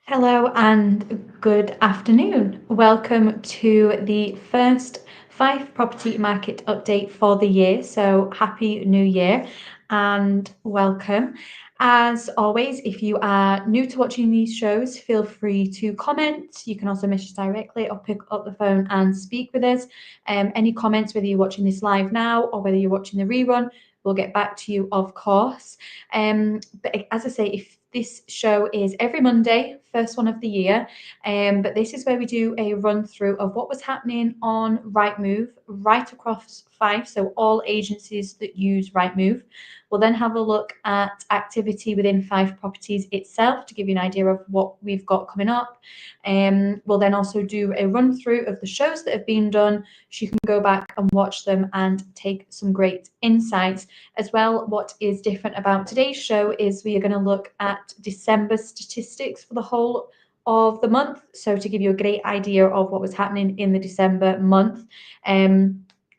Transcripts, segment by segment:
Hello and good afternoon. Welcome to the first Fife Property Market update for the year. So happy new year and welcome. As always, if you are new to watching these shows, feel free to comment. You can also message directly or pick up the phone and speak with us. Any comments, whether you're watching this live now or whether you're watching the rerun, we'll get back to you, of course. But as I say, if this show is every Monday, first one of the year. But this is where we do a run through of what was happening on Rightmove right across Fife. So all agencies that use Rightmove. We'll then have a look at activity within Fife Properties itself to give you an idea of what we've got coming up. We'll then also do a run through of the shows that have been done, so you can go back and watch them and take some great insights. As well, what is different about today's show is we are going to look at December statistics for the whole of the month. So to give you a great idea of what was happening in the December month.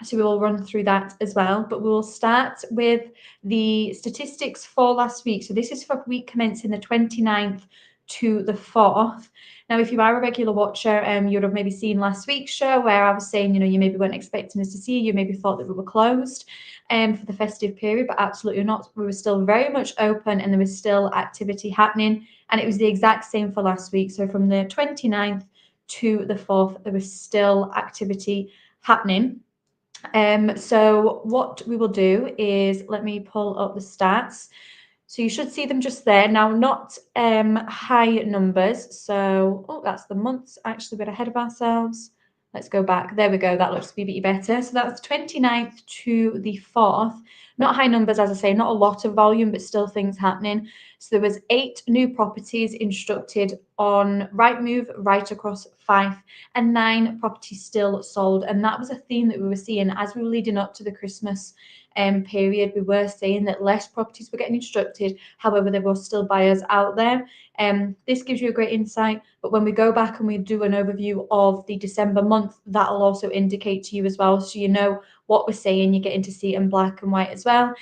So we will run through that as well, but we will start with the statistics for last week. So this is for week commencing the 29th to the 4th. Now, if you are a regular watcher, you'd have maybe seen last week's show where I was saying, you maybe weren't expecting us to see you, maybe thought that we were closed for the festive period, but absolutely not. We were still very much open and there was still activity happening. And it was the exact same for last week. So from the 29th to the 4th, there was still activity happening. So what we will do is, let me pull up the stats. So you should see them just there. Now, not high numbers. So, that's the months. Actually, we're ahead of ourselves. Let's go back. There we go. That looks a bit better. So that's 29th to the 4th. Not high numbers, as I say, not a lot of volume, but still things happening. So there was 8 new properties instructed on Rightmove right across Fife, and 9 properties still sold. And that was a theme that we were seeing as we were leading up to the Christmas period. We were saying that less properties were getting instructed. However, there were still buyers out there. This gives you a great insight. But when we go back and we do an overview of the December month, that'll also indicate to you as well. So you know what we're saying, you're getting to see it in black and white as well.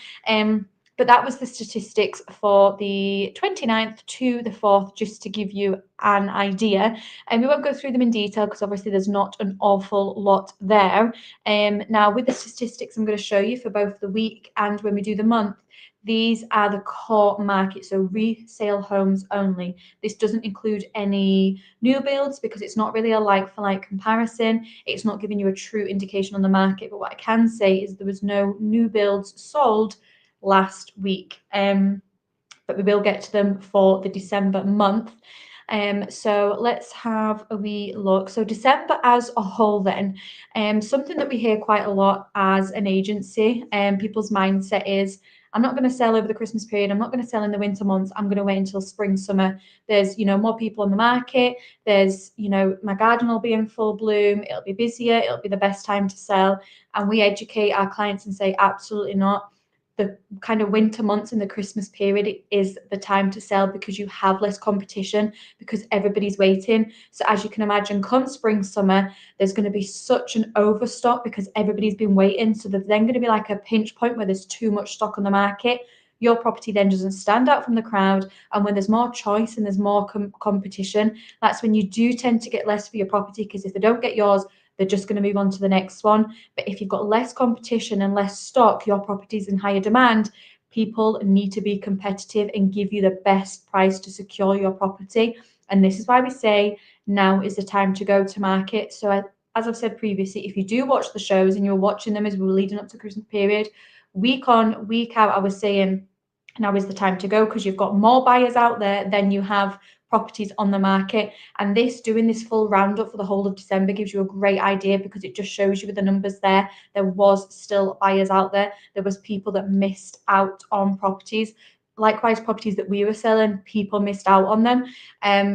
But that was the statistics for the 29th to the 4th, just to give you an idea. And we won't go through them in detail because obviously there's not an awful lot there. Now, with the statistics I'm going to show you for both the week and when we do the month, these are the core market, so resale homes only. This doesn't include any new builds because it's not really a like-for-like comparison. It's not giving you a true indication on the market. But what I can say is there was no new builds sold last week. But we will get to them for the December month. So let's have a wee look. So December as a whole then, something that we hear quite a lot as an agency, people's mindset is, I'm not going to sell over the Christmas period. I'm not going to sell in the winter months. I'm going to wait until spring, summer. There's, more people on the market. There's, my garden will be in full bloom. It'll be busier. It'll be the best time to sell. And we educate our clients and say, absolutely not. The kind of winter months and the Christmas period is the time to sell because you have less competition, because everybody's waiting. So as you can imagine, come spring, summer, there's going to be such an overstock because everybody's been waiting. So there's then going to be like a pinch point where there's too much stock on the market. Your property then doesn't stand out from the crowd. And when there's more choice and there's more competition, that's when you do tend to get less for your property, because if they don't get yours, they're just going to move on to the next one. But if you've got less competition and less stock, your property's in higher demand, people need to be competitive and give you the best price to secure your property. And this is why we say now is the time to go to market. So as I've said previously, if you do watch the shows and you're watching them as we were leading up to the Christmas period, week on, week out, I was saying now is the time to go, because you've got more buyers out there than you have properties on the market. And doing this full roundup for the whole of December gives you a great idea, because it just shows you with the numbers there was still buyers out there. There was people that missed out on properties. Likewise, properties that we were selling, people missed out on them.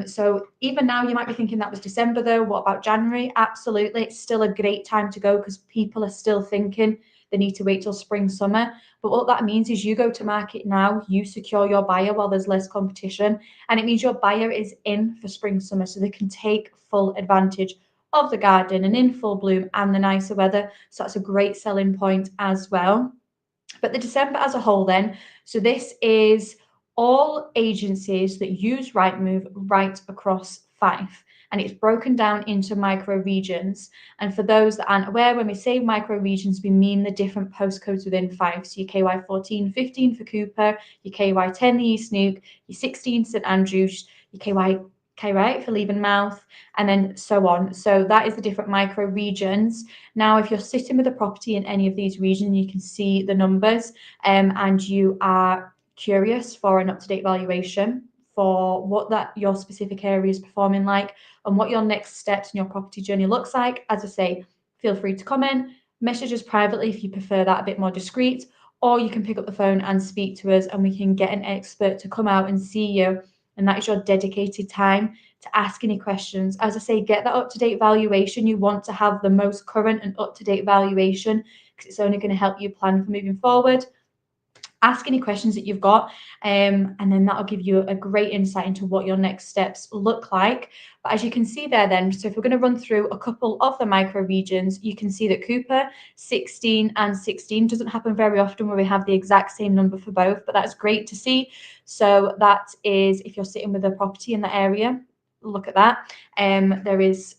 So even now you might be thinking that was December though. What about January? Absolutely. It's still a great time to go, because people are still thinking they need to wait till spring, summer. But what that means is you go to market now, you secure your buyer while there's less competition. And it means your buyer is in for spring, summer, so they can take full advantage of the garden and in full bloom and the nicer weather. So that's a great selling point as well. But the December as a whole then, so this is all agencies that use Rightmove right across Fife, and it's broken down into micro regions. And for those that aren't aware, when we say micro regions, we mean the different postcodes within Fife. So your KY14, 15 for Cooper, your KY10, the East Neuk, your 16 St Andrews, your KY right for Levenmouth, and then so on. So that is the different micro regions. Now, if you're sitting with a property in any of these regions, you can see the numbers, and you are curious for an up-to-date valuation for what that your specific area is performing like and what your next steps in your property journey looks like. As I say, feel free to comment, message us privately if you prefer that a bit more discreet, or you can pick up the phone and speak to us and we can get an expert to come out and see you. And that is your dedicated time to ask any questions. As I say, get that up-to-date valuation. You want to have the most current and up-to-date valuation because it's only going to help you plan for moving forward. Ask any questions that you've got, and then that'll give you a great insight into what your next steps look like. But as you can see there then, so if we're going to run through a couple of the micro regions, you can see that Cooper 16 and 16 doesn't happen very often where we have the exact same number for both, but that's great to see. So that is, if you're sitting with a property in the area, look at that. There is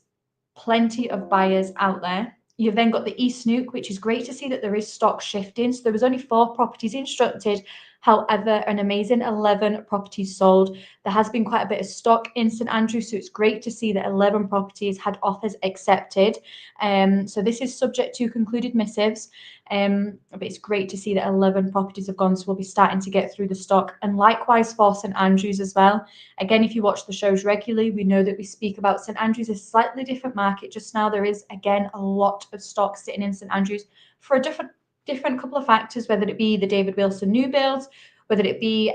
plenty of buyers out there. You've then got the East Neuk, which is great to see that there is stock shifting. So there was only 4 properties instructed. However, an amazing 11 properties sold. There has been quite a bit of stock in St Andrews, so it's great to see that 11 properties had offers accepted. So this is subject to concluded missives, but it's great to see that 11 properties have gone, so we'll be starting to get through the stock. And likewise for St Andrews as well. Again, if you watch the shows regularly, we know that we speak about St Andrews, a slightly different market just now. There is, again, a lot of stock sitting in St Andrews for a different couple of factors, whether it be the David Wilson new builds, whether it be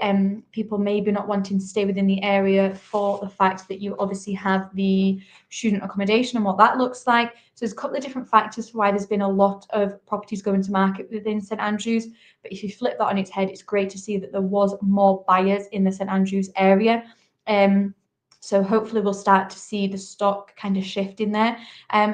people maybe not wanting to stay within the area for the fact that you obviously have the student accommodation and what that looks like. So there's a couple of different factors for why there's been a lot of properties going to market within St Andrews. But if you flip that on its head, it's great to see that there was more buyers in the St Andrews area. So hopefully we'll start to see the stock kind of shift in there.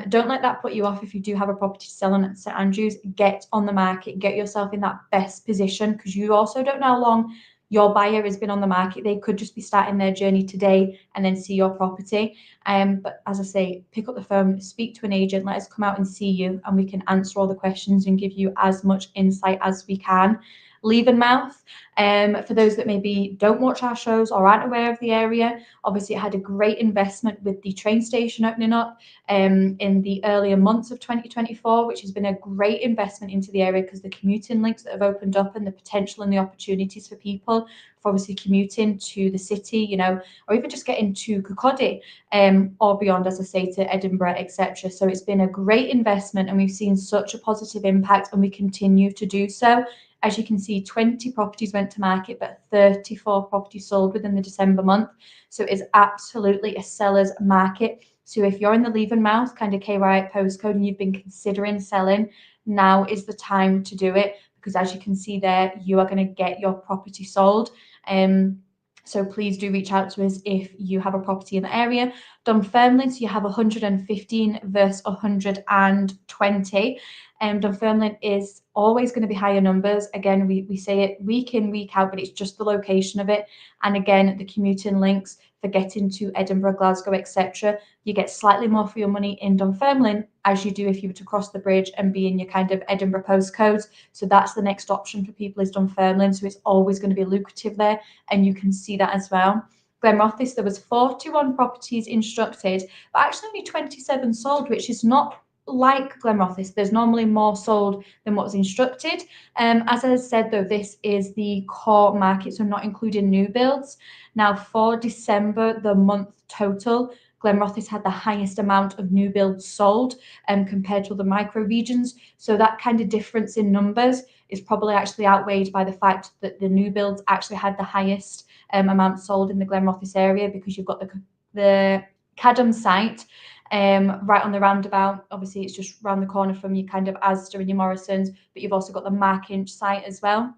Don't let that put you off. If you do have a property selling at St Andrews, get on the market, get yourself in that best position, because you also don't know how long your buyer has been on the market. They could just be starting their journey today and then see your property. But as I say, pick up the phone, speak to an agent, let us come out and see you, and we can answer all the questions and give you as much insight as we can. Levenmouth, for those that maybe don't watch our shows or aren't aware of the area, obviously it had a great investment with the train station opening up in the earlier months of 2024, which has been a great investment into the area because the commuting links that have opened up and the potential and the opportunities for people for obviously commuting to the city, you know, or even just getting to Kirkcaldy or beyond, as I say, to Edinburgh, etc. So it's been a great investment and we've seen such a positive impact and we continue to do so. As you can see, 20 properties went to market, but 34 properties sold within the December month. So it is absolutely a seller's market. So if you're in the Levenmouth kind of KY postcode and you've been considering selling, now is the time to do it, because as you can see there, you are going to get your property sold. So please do reach out to us if you have a property in the area. Dunfermline, so you have 115 versus 120. Dunfermline is always going to be higher numbers. Again, we say it week in, week out, but it's just the location of it. And again, the commuting links for getting to Edinburgh, Glasgow, etc. You get slightly more for your money in Dunfermline as you do if you were to cross the bridge and be in your kind of Edinburgh postcodes. So that's the next option for people, is Dunfermline. So it's always going to be lucrative there, and you can see that as well. Glenrothes, there was 41 properties instructed, but actually only 27 sold, which is not like Glenrothes. There's normally more sold than what's instructed. As I said, though, this is the core market, so not including new builds. Now, for December, the month total, Glenrothes had the highest amount of new builds sold compared to the micro regions. So that kind of difference in numbers is probably actually outweighed by the fact that the new builds actually had the highest amount sold in the Glenrothes area, because you've got the Cadham site right on the roundabout. Obviously, it's just round the corner from you kind of Asda and your Morrisons, but you've also got the Markinch site as well.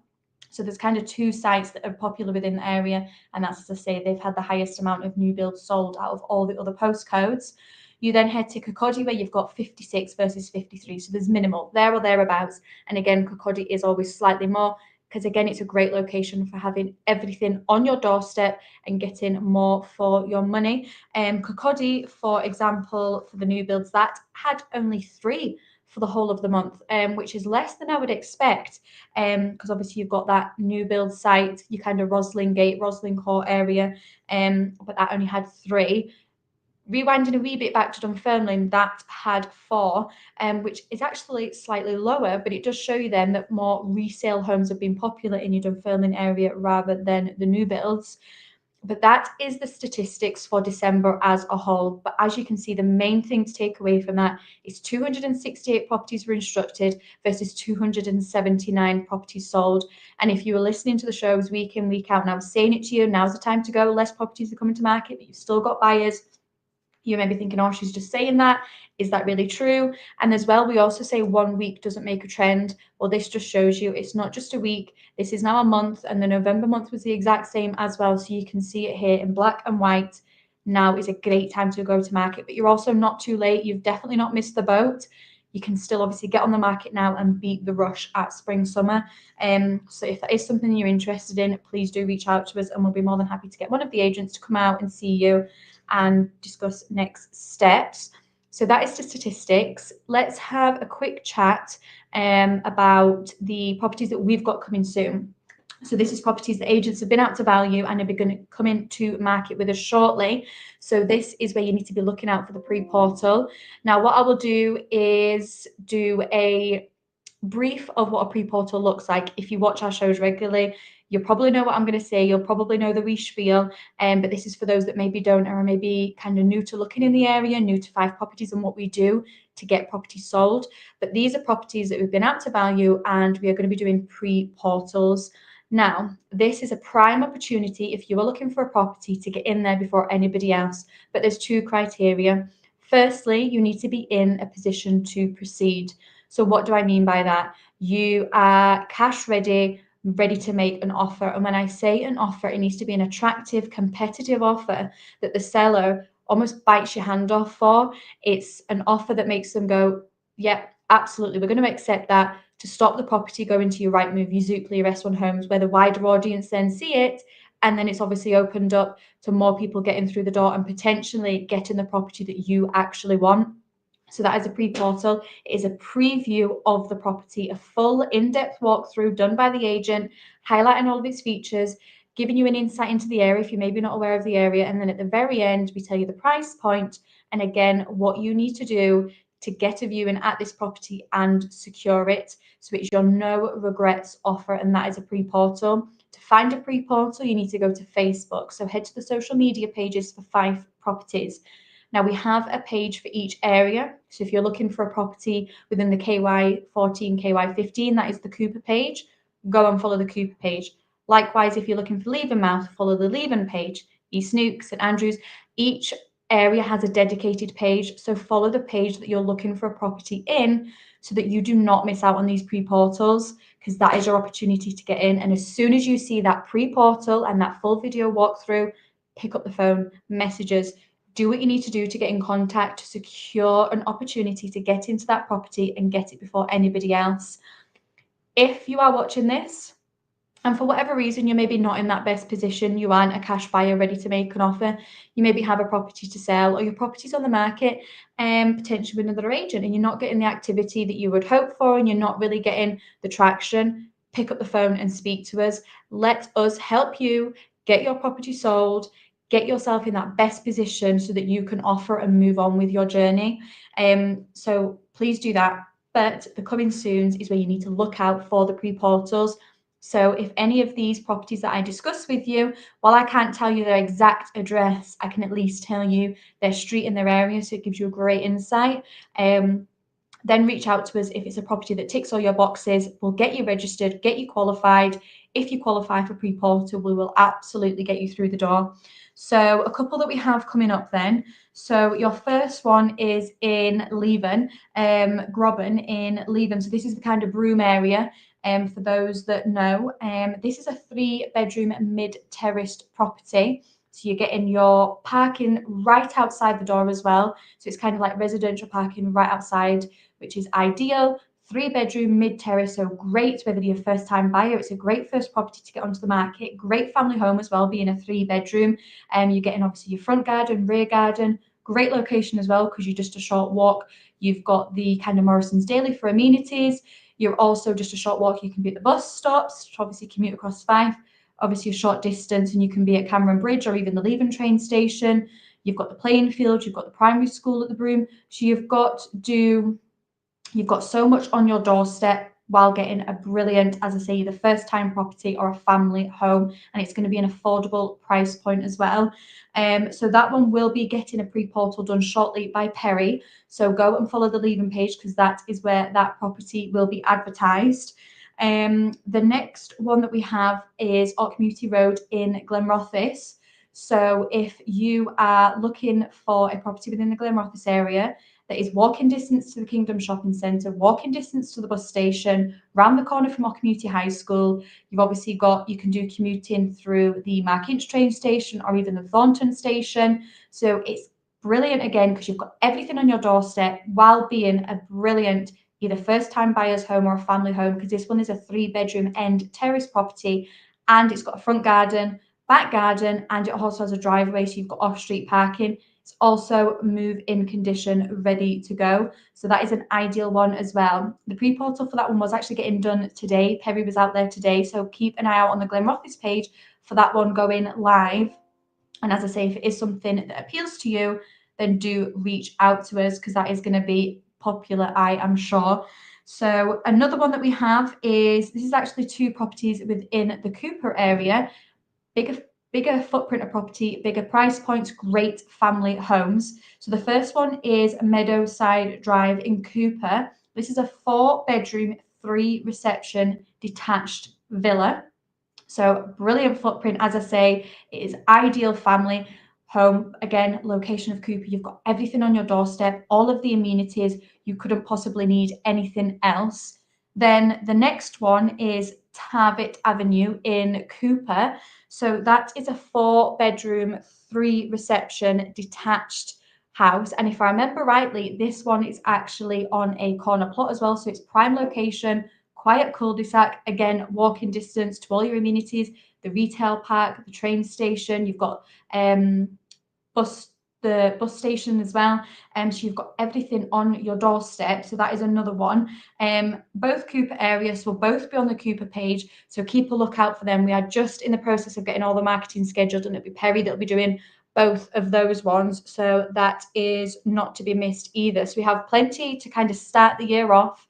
So there's kind of 2 sites that are popular within the area, and that's to say they've had the highest amount of new builds sold out of all the other postcodes. You then head to Kirkcaldy, where you've got 56 versus 53, so there's minimal there or thereabouts. And again, Kirkcaldy is always slightly more. because again, it's a great location for having everything on your doorstep and getting more for your money. Kirkcaldy, for example, for the new builds, that had only 3 for the whole of the month, which is less than I would expect, because obviously you've got that new build site, you kind of Roslyn Gate, Roslyn Court area, but that only had 3. Rewinding a wee bit back to Dunfermline, that had 4, which is actually slightly lower, but it does show you then that more resale homes have been popular in your Dunfermline area rather than the new builds. But that is the statistics for December as a whole. But as you can see, the main thing to take away from that is 268 properties were instructed versus 279 properties sold. And if you were listening to the shows week in, week out, and I was saying it to you, now's the time to go, less properties are coming to market, but you've still got buyers. You may be thinking, oh, she's just saying that. Is that really true? And as well, we also say 1 week doesn't make a trend. Well, this just shows you it's not just a week. This is now a month, and the November month was the exact same as well. So you can see it here in black and white. Now is a great time to go to market, but you're also not too late. You've definitely not missed the boat. You can still obviously get on the market now and beat the rush at spring, summer. So if that is something you're interested in, please do reach out to us, and we'll be more than happy to get one of the agents to come out and see you and discuss next steps. So that is the statistics. Let's have a quick chat about the properties that we've got coming soon. So this is properties that agents have been out to value and are going to come into market with us shortly. So this is where you need to be looking out for the pre-portal. Now, what I will do is do a brief of what a pre-portal looks like. If you watch our shows regularly, you'll probably know what I'm going to say. You'll probably know the wee spiel, but this is for those that maybe don't or are maybe kind of new to looking in the area, new to Fife Properties and what we do to get properties sold. But these are properties that we've been out to value, and we are going to be doing pre-portals. Now, this is a prime opportunity if you are looking for a property to get in there before anybody else, but there's 2 criteria. Firstly, you need to be in a position to proceed. So what do I mean by that? You are cash ready to make an offer. And when I say an offer, it needs to be an attractive, competitive offer that the seller almost bites your hand off for. It's an offer that makes them go, yeah, absolutely, we're going to accept that, to stop the property going to your Rightmove, your Zoopla, your S1 Homes, where the wider audience then see it. And then it's obviously opened up to more people getting through the door and potentially getting the property that you actually want. So that is a pre-portal. It is a preview of the property, a full in-depth walkthrough done by the agent, highlighting all of its features, giving you an insight into the area if you're maybe not aware of the area. And then at the very end, we tell you the price point and again, what you need to do to get a viewing at this property and secure it. So it's your no regrets offer, and that is a pre-portal. To find a pre-portal, you need to go to Facebook. So head to the social media pages for Fife Properties. Now we have a page for each area. So if you're looking for a property within the KY14, KY15, that is the Cooper page. Go and follow the Cooper page. Likewise, if you're looking for Levenmouth, follow the Leven page. East Neuk, St Andrews, each area has a dedicated page. So follow the page that you're looking for a property in so that you do not miss out on these pre-portals, because that is your opportunity to get in. And as soon as you see that pre-portal and that full video walkthrough, pick up the phone, messages, do what you need to do to get in contact to secure an opportunity to get into that property and get it before anybody else. If you are watching this and for whatever reason you're maybe not in that best position, you aren't a cash buyer ready to make an offer, you maybe have a property to sell or your property's on the market and potentially with another agent and you're not getting the activity that you would hope for and you're not really getting the traction, pick up the phone and speak to us. Let us help you get your property sold, get yourself in that best position so that you can offer and move on with your journey. So please do that. But the coming soons is where you need to look out for the pre-portals. So if any of these properties that I discuss with you, while I can't tell you their exact address, I can at least tell you their street and their area, so it gives you a great insight. Then reach out to us if it's a property that ticks all your boxes. We'll get you registered, get you qualified. If you qualify for pre-portal, we will absolutely get you through the door. So a couple that we have coming up then. So your first one is in Leven, Grobban in Leven. So this is the kind of Broome area. For those that know, this is a 3-bedroom mid-terraced property. So you're getting your parking right outside the door as well. So it's kind of like residential parking right outside, which is ideal. 3-bedroom mid-terrace, so great whether you're a first-time buyer. It's a great first property to get onto the market. Great family home as well, being a 3-bedroom. You're getting obviously your front garden, rear garden. Great location as well because you're just a short walk. You've got the kind of Morrison's Daily for amenities. You're also just a short walk. You can be at the bus stops to obviously commute across Fife. Obviously a short distance, and you can be at Cameron Bridge or even the Leven train station. You've got the playing field. You've got the primary school at the Broom. So you've got so much on your doorstep while getting a brilliant, as I say, the first time property or a family home, and it's going to be an affordable price point as well. So that one will be getting a pre-portal done shortly by Perry. So go and follow the Leven page because that is where that property will be advertised. The next one that we have is Art Community Road in Glenrothes. So if you are looking for a property within the Glenrothes area, that is walking distance to the Kingdom Shopping Centre, walking distance to the bus station, round the corner from our community high school. You've obviously you can do commuting through the Mark Inch train station or even the Thornton station. So it's brilliant again because you've got everything on your doorstep while being a brilliant either first-time buyer's home or a family home, because this one is a 3-bedroom end terrace property and it's got a front garden, back garden, and it also has a driveway, so you've got off-street parking. It's also move-in condition, ready to go. So that is an ideal one as well. The pre-portal for that one was actually getting done today. Perry was out there today, so keep an eye out on the Glenrothes page for that one going live. And as I say, if it is something that appeals to you, then do reach out to us because that is going to be popular, I am sure. So another one that we have is, this is actually 2 properties within the Cooper area. Bigger footprint of property, bigger price points, great family homes. So the first one is Meadowside Drive in Cooper. This is a 4-bedroom, 3-reception detached villa. So brilliant footprint, as I say, it is ideal family home. Again, location of Cooper, you've got everything on your doorstep, all of the amenities, you couldn't possibly need anything else. Then the next one is Tarvett Avenue in Cooper. So that is a 4-bedroom, 3-reception detached house. And if I remember rightly, this one is actually on a corner plot as well. So it's prime location, quiet cul-de-sac, again, walking distance to all your amenities, the retail park, the train station. You've got the bus station as well. So you've got everything on your doorstep. So that is another one. Both Cooper areas will both be on the Cooper page. So keep a lookout for them. We are just in the process of getting all the marketing scheduled, and it'll be Perry that'll be doing both of those ones. So that is not to be missed either. So we have plenty to kind of start the year off,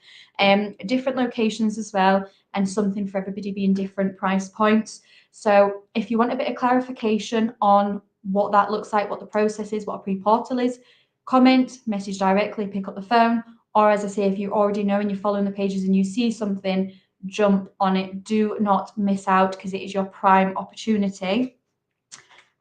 different locations as well, and something for everybody being different price points. So if you want a bit of clarification on what that looks like, what the process is, what a pre-portal is, comment, message directly, pick up the phone, or as I say, if you already know and you're following the pages and you see something, jump on it. Do not miss out because it is your prime opportunity.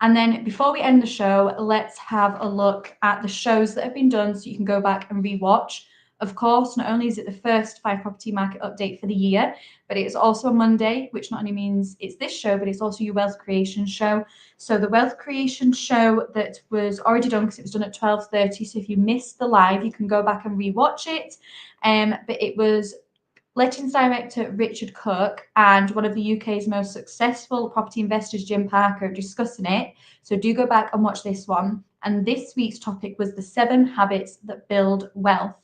And then before we end the show, let's have a look at the shows that have been done so you can go back and rewatch. Of course, not only is it the first Fife Property Market update for the year, but it's also a Monday, which not only means it's this show, but it's also your wealth creation show. So the wealth creation show that was already done, because it was done at 12:30. So if you missed the live, you can go back and rewatch it. But it was Lettings Director Richard Cook and one of the UK's most successful property investors, Jim Parker, discussing it. So do go back and watch this one. And this week's topic was the 7 habits that build wealth.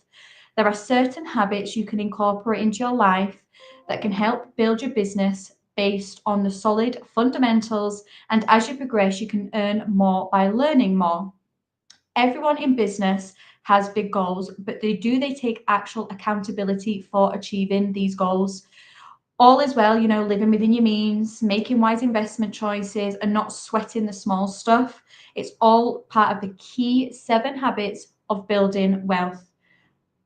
There are certain habits you can incorporate into your life that can help build your business based on the solid fundamentals. And as you progress, you can earn more by learning more. Everyone in business has big goals, but they take actual accountability for achieving these goals. All is well, living within your means, making wise investment choices, and not sweating the small stuff. It's all part of the key 7 habits of building wealth.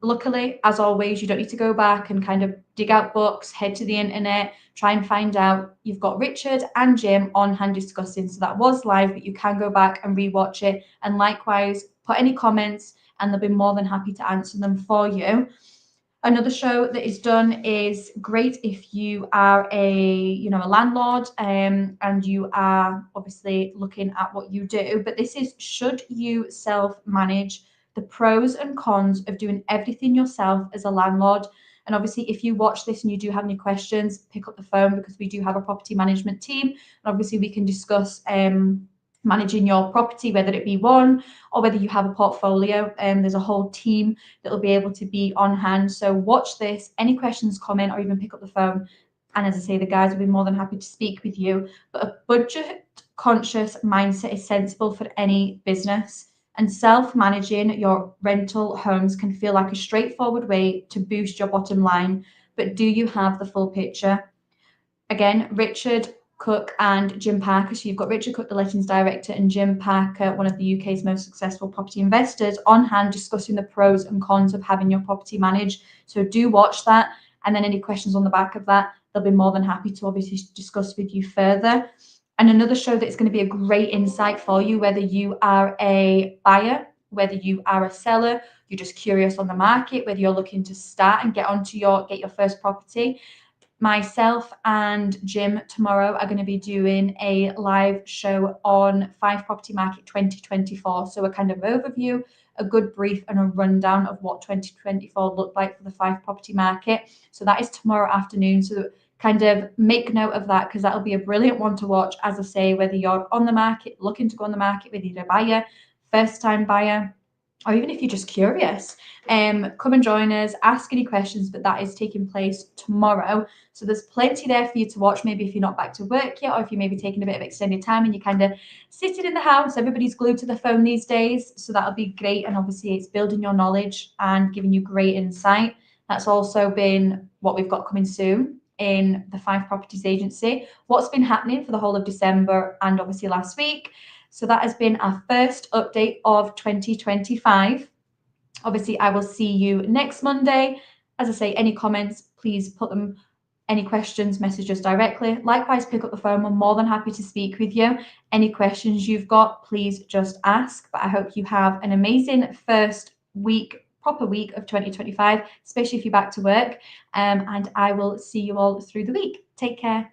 Luckily, as always, you don't need to go back and kind of dig out books, head to the internet, try and find out. You've got Richard and Jim on hand discussing. So that was live, but you can go back and rewatch it. And likewise, put any comments and they'll be more than happy to answer them for you. Another show that is done is great if you are a landlord and you are obviously looking at what you do. But this is, should you self-manage? The pros and cons of doing everything yourself as a landlord. And obviously, if you watch this and you do have any questions, pick up the phone, because we do have a property management team. And obviously, we can discuss managing your property, whether it be one or whether you have a portfolio. There's a whole team that will be able to be on hand. So watch this. Any questions, comment, or even pick up the phone. And as I say, the guys will be more than happy to speak with you. But a budget conscious mindset is sensible for any business. And self-managing your rental homes can feel like a straightforward way to boost your bottom line. But do you have the full picture? Again, Richard Cook and Jim Parker. So you've got Richard Cook, the lettings director, and Jim Parker, one of the UK's most successful property investors, on hand discussing the pros and cons of having your property managed. So do watch that. And then any questions on the back of that, they'll be more than happy to obviously discuss with you further. And another show that's going to be a great insight for you, whether you are a buyer, whether you are a seller, you're just curious on the market, whether you're looking to start and get your first property. Myself and Jim tomorrow are going to be doing a live show on Fife Property Market 2024. So a kind of overview, a good brief, and a rundown of what 2024 looked like for the Fife Property Market. So that is tomorrow afternoon. So kind of make note of that, because that'll be a brilliant one to watch. As I say, whether you're on the market, looking to go on the market, whether you're a buyer, first time buyer, or even if you're just curious, come and join us, ask any questions. But that is taking place tomorrow. So there's plenty there for you to watch. Maybe if you're not back to work yet, or if you're maybe taking a bit of extended time and you're kind of sitting in the house, everybody's glued to the phone these days. So that'll be great. And obviously it's building your knowledge and giving you great insight. That's also been what we've got coming soon in the Fife Properties agency. What's been happening for the whole of December and obviously last week. So that has been our first update of 2025. Obviously, I will see you next Monday. As I say, any comments, please put them, any questions, message us directly. Likewise, pick up the phone. We're more than happy to speak with you. Any questions you've got, please just ask. But I hope you have an amazing first week, proper week of 2025, especially if you're back to work. And I will see you all through the week. Take care.